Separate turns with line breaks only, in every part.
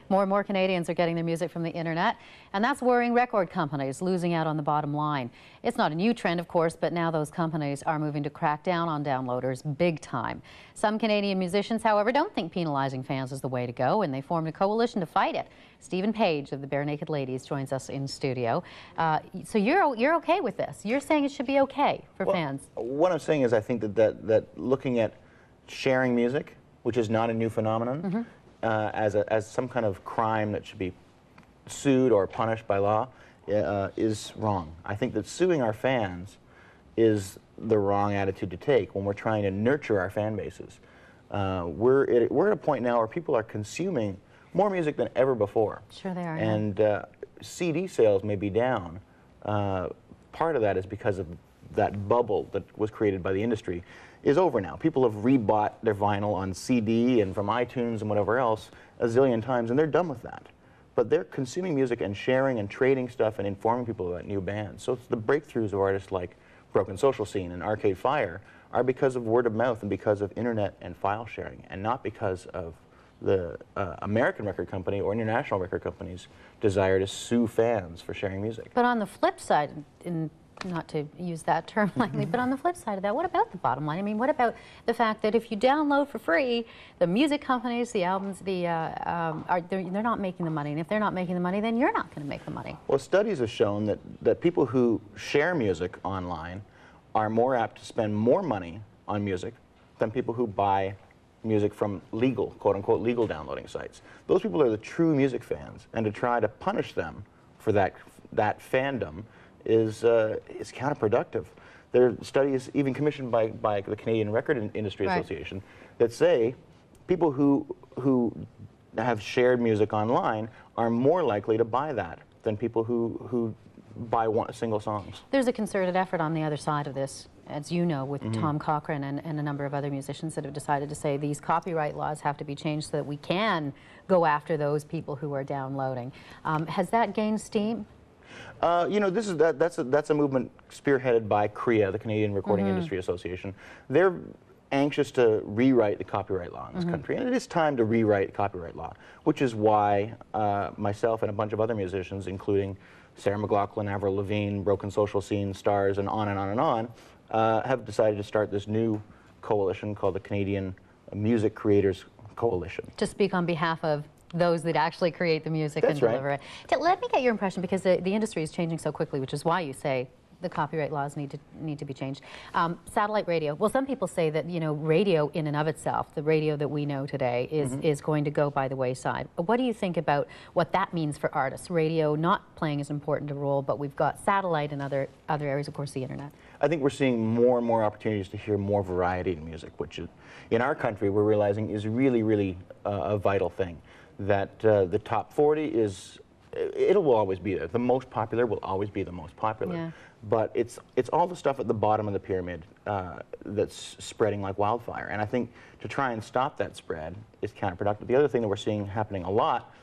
More and more Canadians are getting their music from the internet, and that's worrying record companies, losing out on the bottom line. It's not a new trend, of course, but now those companies are moving to crack down on downloaders big time. Some Canadian musicians, however, don't think penalizing fans is the way to go, and they formed a coalition to fight it. Stephen Page of the Barenaked Ladies joins us in studio. So you're okay with this? You're saying it should be okay for fans?
What I'm saying is I think that looking at sharing music, which is not a new phenomenon, as some kind of crime that should be sued or punished by law, is wrong. I think that suing our fans is the wrong attitude to take when we're trying to nurture our fan bases. We're at a point now where people are consuming more music than ever before.
Sure they are.
And CD sales may be down. Part of that is because of that bubble that was created by the industry is over now. People have rebought their vinyl on CD and from iTunes and whatever else a zillion times, and they're done with that. But they're consuming music and sharing and trading stuff and informing people about new bands. So the breakthroughs of artists like Broken Social Scene and Arcade Fire are because of word of mouth and because of internet and file sharing, and not because of the American record company or international record companies' desire to sue fans for sharing music.
But on the flip side, not to use that term lightly, but on the flip side of that, what about the bottom line? I mean, what about the fact that if you download for free, the music companies, the albums, they're not making the money, and if they're not making the money, then you're not going to make the money.
Well, studies have shown that people who share music online are more apt to spend more money on music than people who buy music from legal, quote-unquote, legal downloading sites. Those people are the true music fans, and to try to punish them for that fandom is counterproductive. There are studies even commissioned by the Canadian Record Industry Association that say people who have shared music online are more likely to buy that than people who buy single songs.
There's a concerted effort on the other side of this, as you know, with Tom Cochrane and a number of other musicians that have decided to say these copyright laws have to be changed so that we can go after those people who are downloading. Has that gained steam?
You know, that's a movement spearheaded by CREA, the Canadian Recording Industry Association. They're anxious to rewrite the copyright law in this country, and it is time to rewrite copyright law, which is why myself and a bunch of other musicians, including Sarah McLachlan, Avril Lavigne, Broken Social Scene, Stars, and on and on and on, have decided to start this new coalition called the Canadian Music Creators Coalition.
To speak on behalf of those that actually create the music and deliver it. Let me get your impression, because the industry is changing so quickly, which is why you say the copyright laws need to be changed. Satellite radio. Well, some people say that, you know, radio in and of itself, the radio that we know today, is going to go by the wayside. What do you think about what that means for artists? Radio not playing as important a role, but we've got satellite and other areas, of course, the internet.
I think we're seeing more and more opportunities to hear more variety in music, which is, in our country, we're realizing is really, really a vital thing. That the top 40 is, it will always be there. The most popular will always be the most popular.
Yeah.
But it's all the stuff at the bottom of the pyramid that's spreading like wildfire. And I think to try and stop that spread is counterproductive. The other thing that we're seeing happening a lot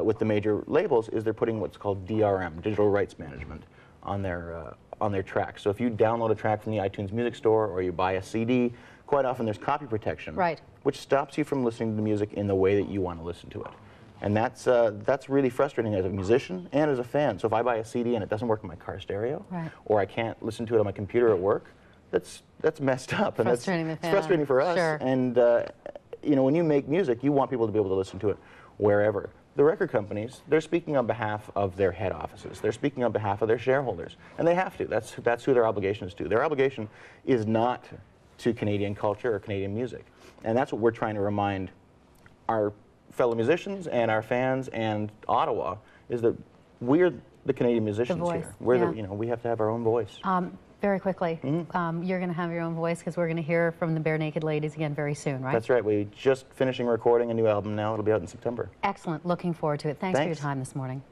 with the major labels is they're putting what's called DRM, digital rights management, on their tracks. So if you download a track from the iTunes Music Store or you buy a CD, quite often there's copy protection, which stops you from listening to the music in the way that you want to listen to it. And that's really frustrating as a musician and as a fan. So if I buy a CD and it doesn't work in my car stereo, or I can't listen to it on my computer at work, that's messed up. And it's frustrating for us.
Sure.
And you know, when you make music, you want people to be able to listen to it wherever. The record companies, they're speaking on behalf of their head offices. They're speaking on behalf of their shareholders, and they have to. That's who their obligation is to. Their obligation is not to Canadian culture or Canadian music, and that's what we're trying to remind our fellow musicians and our fans and Ottawa, is that we're the Canadian musicians here. We're you know, we have to have our own voice.
Very quickly, you're going to have your own voice, because we're going to hear from the Barenaked Ladies again very soon, right?
That's right. We're just finishing recording a new album now. It'll be out in September.
Excellent. Looking forward to it. Thanks for your time this morning.